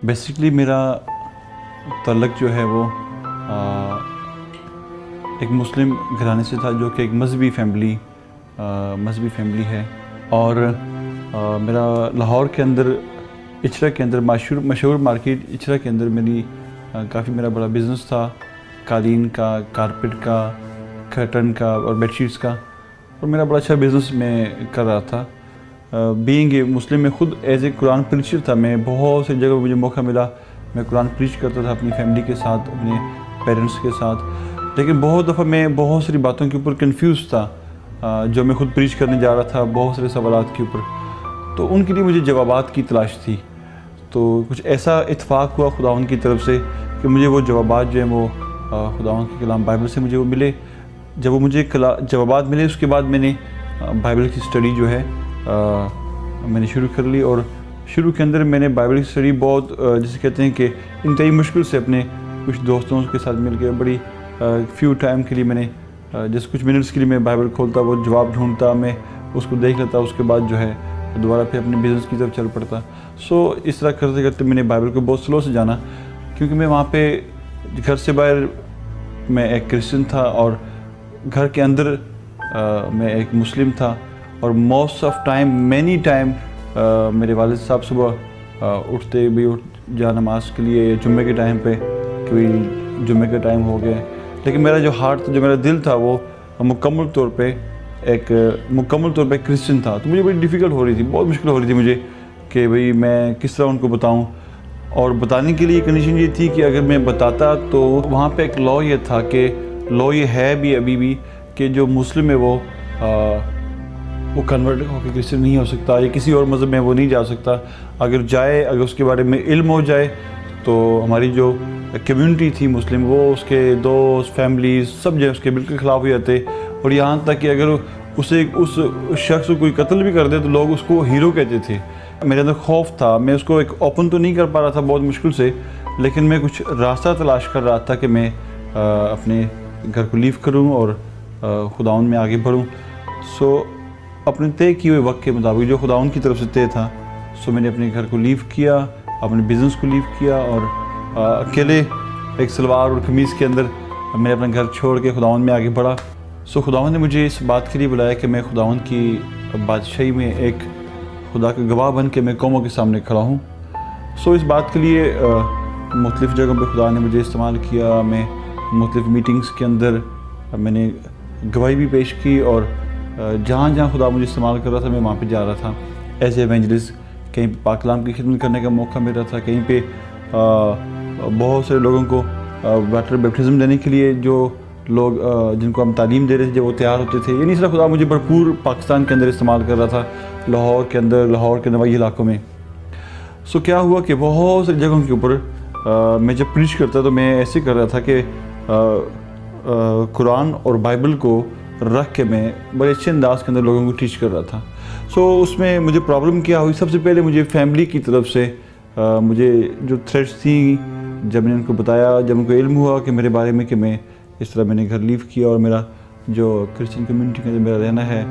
Basically मेरा तल्लक जो है वो एक मुस्लिम घराने से था, जो कि एक मजहबी फैमिली है। और मेरा लाहौर के अंदर इचरा के अंदर मशहूर मार्केट इचरा के अंदर काफ़ी मेरा बड़ा बिज़नेस था, कालीन का, कारपेट का, कर्टन का और बेडशीट्स का। और मेरा बड़ा अच्छा बिज़नेस मैं कर रहा था। बीइंग ए मुस्लिम, मैं खुद एज ए कुरान प्रीचर था। मैं बहुत सी जगह मुझे मौका मिला, मैं कुरान प्रीच करता था अपनी फैमिली के साथ, अपने पेरेंट्स के साथ। लेकिन बहुत दफ़ा मैं बहुत सारी बातों के ऊपर कंफ्यूज था, जो मैं खुद प्रीच करने जा रहा था, बहुत सारे सवालात के ऊपर। तो उनके लिए मुझे जवाबात की तलाश थी। तो कुछ ऐसा इत्तेफाक हुआ खुदावंद की तरफ से कि मुझे वो जवाबात जो हैं वो खुदावंद के कलाम बाइबल से मुझे वो मिले। जब वो मुझे जवाबात मिले, उसके बाद मैंने बाइबल की स्टडी जो है मैंने शुरू कर ली। और शुरू के अंदर मैंने बाइबल की स्टडी बहुत जैसे कहते हैं कि इंतहाई मुश्किल से अपने कुछ दोस्तों के साथ मिल के बड़ी फ्यू टाइम के लिए मैंने जैसे कुछ मिनट्स के लिए मैं बाइबल खोलता, वो जवाब ढूंढता, मैं उसको देख लेता, उसके बाद जो है दोबारा फिर अपने बिज़नेस की तरफ चल पड़ता। इस तरह करते करते मैंने बाइबल को बहुत स्लो से जाना, क्योंकि मैं वहाँ पे घर से बाहर मैं एक क्रिश्चियन था और घर के अंदर मैं एक मुस्लिम था। और most of time many time मेरे वालिद साहब सुबह उठते भी जा नमाज के लिए जुम्मे के टाइम पे, कोई जुम्मे का टाइम हो गया। लेकिन मेरा जो हार्ट, जो मेरा दिल था, वो मुकम्मल तौर पे क्रिश्चियन था। तो मुझे बड़ी डिफ़िकल्ट हो रही थी, बहुत मुश्किल हो रही थी मुझे कि भाई मैं किस तरह उनको बताऊं। और बताने के लिए कंडीशन ये थी कि अगर मैं बताता तो वहाँ पे एक लॉ ये था कि लॉ ये है भी अभी भी कि जो मुस्लिम है वो कन्वर्ट होकर क्रिश्चियन नहीं हो सकता, या किसी और मज़हब में वो नहीं जा सकता। अगर जाए, अगर उसके बारे में इल्म हो जाए, तो हमारी जो कम्युनिटी थी मुस्लिम, वो उसके दोस्त, फैमिलीज सब जो है उसके बिल्कुल ख़िलाफ़ हो जाते। और यहाँ तक कि अगर उस शख्स को कोई कत्ल भी कर दे तो लोग उसको हीरो कहते थे। मेरे अंदर खौफ था, मैं उसको एक ओपन तो नहीं कर पा रहा था, बहुत मुश्किल से, लेकिन मैं कुछ रास्ता तलाश कर रहा था कि मैं अपने घर को लीव करूं और खुदावंद में आगे बढ़ूं। अपने तय किए हुए वक्त के मुताबिक जो खुदावंद की तरफ से तय था, मैंने अपने घर को लीव किया, अपने बिज़नेस को लीव किया और अकेले एक सलवार और कमीज़ के अंदर मैंने अपना घर छोड़ के खुदावंद में आगे बढ़ा। खुदावंद ने मुझे इस बात के लिए बुलाया कि मैं खुदावंद की बादशाही में एक खुदा का गवाह बन के मैं कौमों के सामने खड़ा हूँ। इस बात के लिए मुख्तलिफ़ जगहों पे खुदा ने मुझे इस्तेमाल किया। मैं मुख्तलिफ़ मीटिंग्स के अंदर मैंने गवाही भी पेश की, और जहाँ जहाँ खुदा मुझे इस्तेमाल कर रहा था मैं वहाँ पे जा रहा था एज एवेंजलिस्ट। कहीं पे पाक कलाम की खिदमत करने का मौका मिल रहा था, कहीं पे बहुत सारे लोगों को वाटर बैप्टिज़म देने के लिए जो लोग जिनको हम तालीम दे रहे थे, जब वो तैयार होते थे। यानी इस तरह खुदा मुझे भरपूर पाकिस्तान के अंदर इस्तेमाल कर रहा था, लाहौर के अंदर, लाहौर के नवाई इलाकों में। क्या हुआ कि बहुत सारी जगहों के ऊपर मैं जब प्रीच करता तो मैं ऐसे कर रहा था कि कुरान और बाइबल को रख के मैं बड़े अच्छे अंदाज के अंदर लोगों को टीच कर रहा था। उसमें मुझे प्रॉब्लम क्या हुई, सबसे पहले मुझे फैमिली की तरफ से मुझे जो थ्रेट्स थी, जब मैंने उनको बताया, जब उनको इल्म हुआ कि मेरे बारे में कि मैं इस तरह मैंने घर लीव किया और मेरा जो क्रिश्चियन कम्युनिटी के अंदर मेरा रहना है,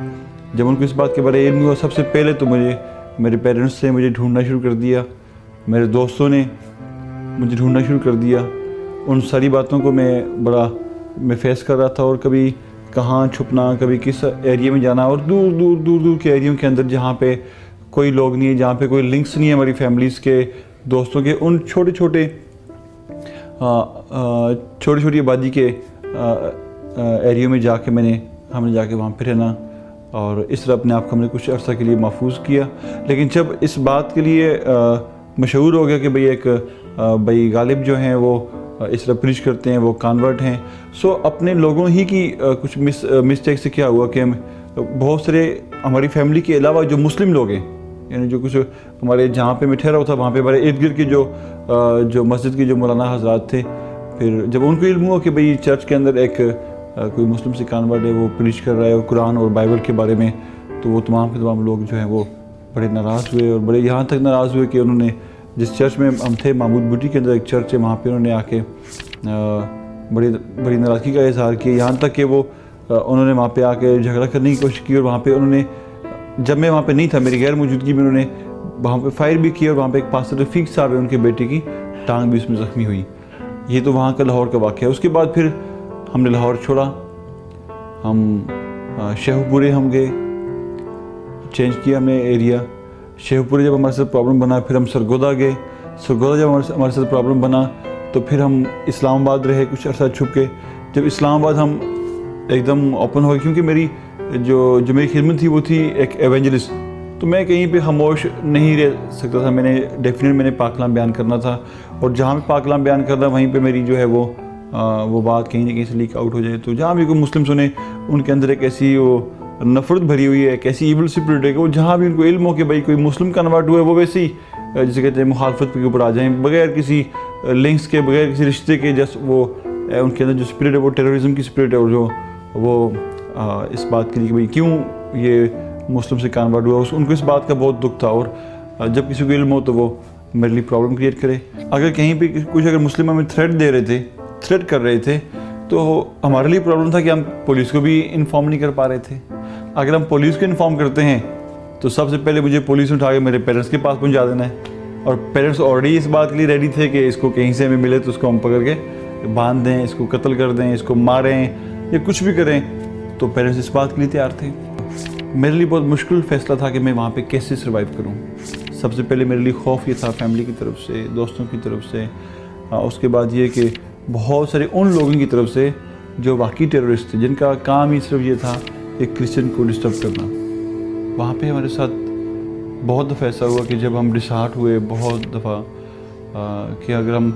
जब उनको इस बात के बारे में इल्म हुआ, सबसे पहले तो मेरे पेरेंट्स ने मुझे ढूंढना शुरू कर दिया, मेरे दोस्तों ने मुझे ढूंढना शुरू कर दिया। उन सारी बातों को मैं फेस कर रहा था, और कभी कहाँ छुपना, कभी किस एरिया में जाना, और दूर के एरिया के अंदर जहाँ पे कोई लोग नहीं है, जहाँ पे कोई लिंक्स नहीं है हमारी फैमिलीज़ के, दोस्तों के, उन छोटी छोटी आबादी के एरिया में जाके हमने जाके वहाँ पे रहना, और इस तरह अपने आप को हमने कुछ अर्सा के लिए महफूज किया। लेकिन जब इस बात के लिए मशहूर हो गया कि भाई गालिब जो हैं वो इस तरह प्रीच करते हैं, वो कन्वर्ट हैं, अपने लोगों ही की कुछ मिस्टेक से क्या हुआ कि बहुत सारे हमारी फैमिली के अलावा जो मुस्लिम लोग हैं, यानी जो कुछ हमारे जहाँ पे मैं ठहरा हुआ था वहाँ पे हमारे इर्द गिर्द के जो मस्जिद के जो मौलाना हजरात थे, फिर जब उनको इल्म हुआ कि भाई चर्च के अंदर एक कोई मुस्लिम से कन्वर्ट है, वो प्रीच कर रहा है कुरान और बाइबल के बारे में, तो वो तमाम के तमाम लोग जो हैं वो बड़े नाराज़ हुए, और बड़े यहाँ तक नाराज़ हुए कि उन्होंने जिस चर्च में हम थे, महमूद बूटी के अंदर एक चर्च है, वहाँ पे उन्होंने आके बड़ी नाराज़गी का इजहार किया। यहाँ तक कि वो उन्होंने वहाँ पे आके झगड़ा करने की कोशिश की, और वहाँ पे उन्होंने, जब मैं वहाँ पे नहीं था, मेरी गैर मौजूदगी में उन्होंने वहाँ पे फायर भी किया और वहाँ पे एक पास्टर रफ़ीक साहब है, उनके बेटे की टांग भी उसमें ज़ख्मी हुई। ये तो वहाँ का लाहौर का वाक़या है। उसके बाद फिर हमने लाहौर छोड़ा, हम शेखपुरे हम गए, चेंज किया हमने एरिया। शेखपुरे जब हमारे साथ प्रॉब्लम बना फिर हम सरगोदा गए। सरगोदा जब हमारे साथ प्रॉब्लम बना तो फिर हम इस्लामाबाद रहे कुछ अर्सा छुप के। जब इस्लामाबाद हम एकदम ओपन हो गए, क्योंकि मेरी जो मेरी खिदमत थी वो थी एक एवेंजलिस्ट, तो मैं कहीं पे खामोश नहीं रह सकता था। मैंने पाक कलाम बयान करना था, और जहाँ भी पाक कलाम बयान करना वहीं पे मेरी जो है वो बात कहीं ना कहीं से लीक आउट हो जाए। तो जहाँ भी कोई मुस्लिम सुने उनके अंदर एक ऐसी वो नफ़रत भरी हुई है, एक ऐसी ईविल स्पिरिट है कि वो जहाँ भी उनको इल्म हो कि भाई कोई मुस्लिम कन्वर्ट हुआ है वो वैसे ही जैसे कहते हैं मुखालफत के ऊपर आ जाएँ, बगैर किसी लिंक्स के, बगैर किसी रिश्ते के। जस्ट वो उनके अंदर जो स्पिरिट है वो टेररिज्म की स्पिरिट है, और जो वो इस बात के लिए कि भाई क्यों ये मुस्लिम से कन्वर्ट हुआ, उनको इस बात का बहुत दुख था। और जब किसी को इल्म हो तो वो मेरे लिए प्रॉब्लम क्रिएट करे। अगर कहीं पे कुछ अगर मुस्लिम हमें थ्रेट कर रहे थे तो हमारे लिए प्रॉब्लम था कि हम पुलिस को भी इन्फॉर्म नहीं कर पा रहे थे। अगर हम पुलिस को इन्फॉर्म करते हैं तो सबसे पहले मुझे पुलिस उठा के मेरे पेरेंट्स के पास पहुंचा देना है, और पेरेंट्स ऑलरेडी इस बात के लिए रेडी थे कि इसको कहीं से हमें मिले तो उसको हम पकड़ के बांध दें, इसको कत्ल कर दें, इसको मारें या कुछ भी करें। तो पेरेंट्स इस बात के लिए तैयार थे। मेरे लिए बहुत मुश्किल फ़ैसला था कि मैं वहाँ पे कैसे सर्वाइव करूँ। सबसे पहले मेरे लिए खौफ ये था फैमिली की तरफ से, दोस्तों की तरफ से, उसके बाद ये कि बहुत सारे उन लोगों की तरफ से जो वाकई टेररिस्ट थे, जिनका काम ही सिर्फ ये था कि क्रिश्चियन को डिस्टर्ब करना। वहाँ पे हमारे साथ बहुत दफ़ा ऐसा हुआ कि जब हम डिसहार्ट हुए बहुत दफ़ा कि अगर हम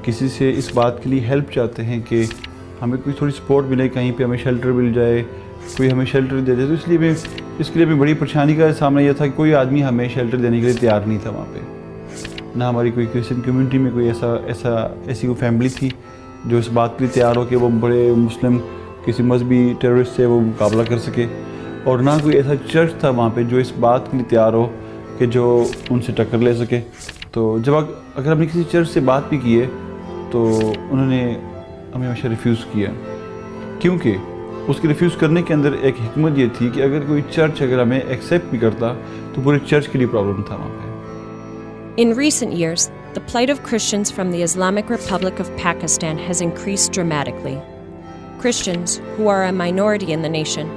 किसी से इस बात के लिए हेल्प चाहते हैं कि हमें कोई थोड़ी सपोर्ट मिले, कहीं पे हमें शेल्टर मिल जाए, कोई हमें शेल्टर दे दे, तो इसके लिए भी बड़ी परेशानी का सामना यह था कि कोई आदमी हमें शेल्टर देने के लिए तैयार नहीं था। वहाँ पे ना हमारी कोई क्रिश्चियन कम्युनिटी में कोई ऐसी कोई फैमिली थी जो इस बात के लिए तैयार हो कि वो बड़े मुस्लिम किसी मजहबी टेररिस्ट से वो मुकाबला कर सके, और ना कोई ऐसा चर्च था वहाँ पे जो इस बात के लिए तैयार हो कि जो उनसे टक्कर ले सके। तो जब अगर हमने किसी चर्च से बात भी की है तो उन्होंने हमें हमेशा रिफ्यूज़ किया, क्योंकि उसके रिफ्यूज़ करने के अंदर एक हिकमत ये थी कि अगर कोई चर्च अगर हमें एक्सेप्ट भी करता तो पूरे चर्च के लिए प्रॉब्लम था वहाँ पे। In recent years, the plight of Christians from the Islamic Republic of Pakistan has increased dramatically. Christians, who are a minority in the nation,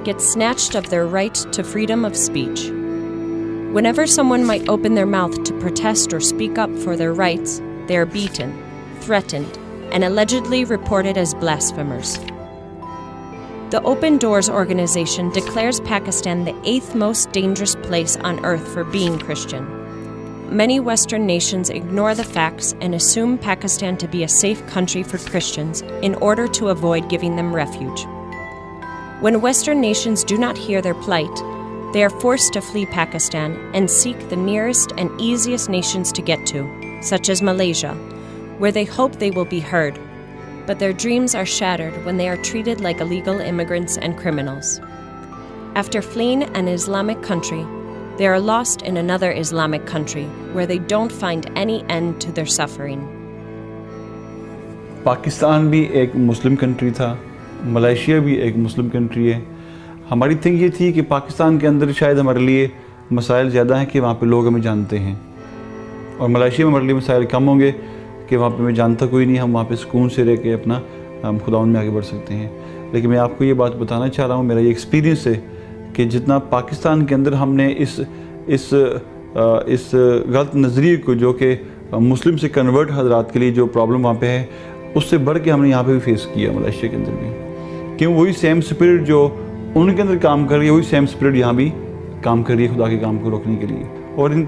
get snatched of their right to freedom of speech. Whenever someone might open their mouth to protest or speak up for their rights, they are beaten, threatened, and allegedly reported as blasphemers. The Open Doors organization declares Pakistan the 8th most dangerous place on earth for being Christian. Many Western nations ignore the facts and assume Pakistan to be a safe country for Christians in order to avoid giving them refuge. When Western nations do not hear their plight, they are forced to flee Pakistan and seek the nearest and easiest nations to get to, such as Malaysia, where they hope they will be heard. But their dreams are shattered when they are treated like illegal immigrants and criminals. After fleeing an Islamic country, they are lost in another Islamic country where they don't find any end to their suffering. Pakistan भी एक Muslim country था, Malaysia भी एक Muslim country है। हमारी think ये थी कि पाकिस्तान के अंदर शायद हमारे लिए मसाइल ज़्यादा हैं कि वहाँ पे लोग हमें जानते हैं, और मलेशिया में हमारे लिए मसाइल कम होंगे कि वहाँ पे मैं जानता कोई नहीं, हम वहाँ पे सुकून से रह के अपना हम खुदाउन में आगे बढ़ सकते हैं। लेकिन मैं आपको ये बात बताना चाह रहा हूँ, मेरा ये एक्सपीरियंस है कि जितना पाकिस्तान के अंदर हमने इस गलत नज़रिए को जो कि मुस्लिम से कन्वर्ट हजरात के लिए जो प्रॉब्लम वहाँ पे है, उससे बढ़ के हमने यहाँ पे भी फेस किया मलेशिया के अंदर भी। क्यों वही सेम स्पिरिट जो उनके अंदर काम कर रही है, वही सेम स्पिरिट यहाँ भी काम कर रही है खुदा के काम को रोकने के लिए। और इन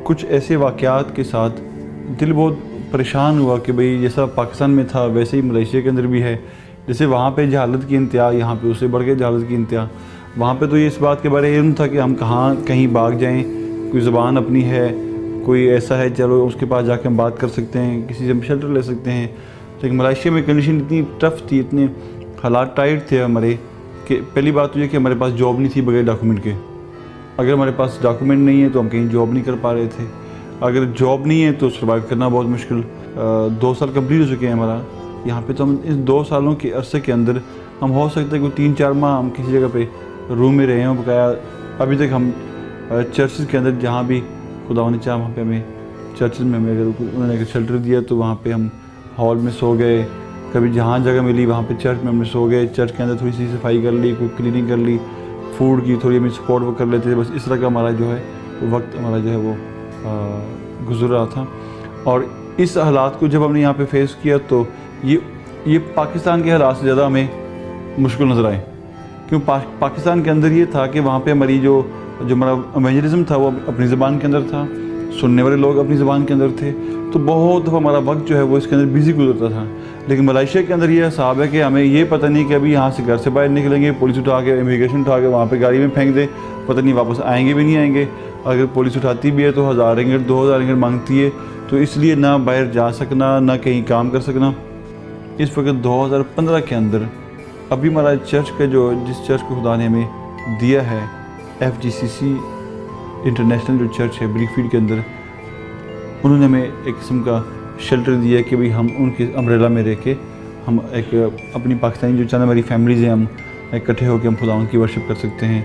कुछ ऐसे वाक़यात के साथ दिल बहुत परेशान हुआ कि भाई जैसा पाकिस्तान में था वैसे ही मलेशिया के अंदर भी है। जैसे वहाँ पे जहालत की इंतहा, यहाँ पे उससे बढ़ के जहालत की इंतहा। वहाँ पे तो ये इस बात के बारे में था कि हम कहीं भाग जाएं, कोई ज़बान अपनी है, कोई ऐसा है चलो उसके पास जाके हम बात कर सकते हैं, किसी से हम शेल्टर ले सकते हैं। लेकिन मलेशिया में कंडीशन इतनी टफ़ थी, इतने हालात टाइट थे हमारे कि पहली बात तो ये कि हमारे पास जॉब नहीं थी बगैर डॉक्यूमेंट के। अगर हमारे पास डॉक्यूमेंट नहीं है तो हम कहीं जॉब नहीं कर पा रहे थे। अगर जॉब नहीं है तो सर्वाइव करना बहुत मुश्किल। 2 साल कंप्लीट हो चुके हैं हमारा यहाँ पे, तो हम इस 2 सालों के अरसे के अंदर हम हो सकता है कोई 3-4 माह हम किसी जगह पे रूम में रहे हों बकाया। अभी तक हम चर्चेस के अंदर जहाँ भी खुदा ने चाहा वहाँ पे हमें चर्च में हमें अगर उन्होंने अगर शेल्टर दिया तो वहाँ पे हम हॉल में सो गए, कभी जहाँ जगह मिली वहाँ पे चर्च में हमने सो गए, चर्च के अंदर थोड़ी सी सफाई कर ली, कोई क्लीनिंग कर ली, फूड की थोड़ी हमें सपोर्ट वो कर लेते थे। बस इस तरह का हमारा जो है वो वक्त हमारा जो है वो गुजर रहा था। और इस हालात को जब हमने यहाँ पे फेस किया तो ये पाकिस्तान के हालात से ज़्यादा हमें मुश्किल नज़र आए, क्यों पाकिस्तान के अंदर ये था कि वहाँ पे हमारी जो हमारा इवेंजलिज्म था वो अपनी ज़बान के अंदर था, सुनने वाले लोग अपनी ज़बान के अंदर थे, तो बहुत दफ़ा हमारा वक्त जो है वो इसके अंदर बिजी गुजरता था। लेकिन मलेशिया के अंदर ये हिसाब है कि हमें ये पता नहीं कि अभी यहाँ से घर से बाहर निकलेंगे, पुलिस उठा के इमिग्रेशन उठा के वहाँ पे गाड़ी में फेंक दे, पता नहीं वापस आएंगे भी नहीं आएंगे। अगर पुलिस उठाती भी है तो 1000 रिंगिट 2000 रिंगिट मांगती है, तो इसलिए ना बाहर जा सकना ना कहीं काम कर सकना। इस वक्त 2015 के अंदर अभी हमारा चर्च का जो जिस चर्च को खुदा ने हमें दिया है, FGCC इंटरनेशनल जो चर्च है ब्रिकफील्ड के अंदर, उन्होंने हमें एक किस्म का शेल्टर दिया कि भाई हम उनके अम्ब्रेला में रह के हम एक अपनी पाकिस्तानी जो चंद हमारी फैमिलीज़ हैं हम इकट्ठे होकर हम खुदा की वर्शिप कर सकते हैं।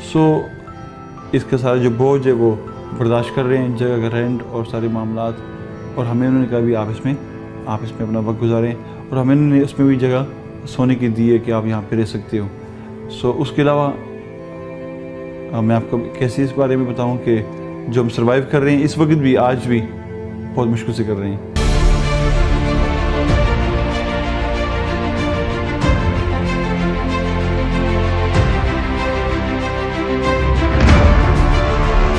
सो इसका सारा जो बोझ है वो बर्दाश्त कर रहे हैं, जगह का रेंट और सारे मामलात, और हमें उन्होंने कहा भी आप इसमें अपना वक्त गुजारें, और हमें उन्होंने उसमें भी जगह सोने की दी है कि आप यहाँ पे रह सकते हो। सो उसके अलावा मैं आपको कैसे इस बारे में बताऊँ कि जो हम सर्वाइव कर रहे हैं इस वक्त भी आज भी बहुत मुश्किल से कर रहे हैं।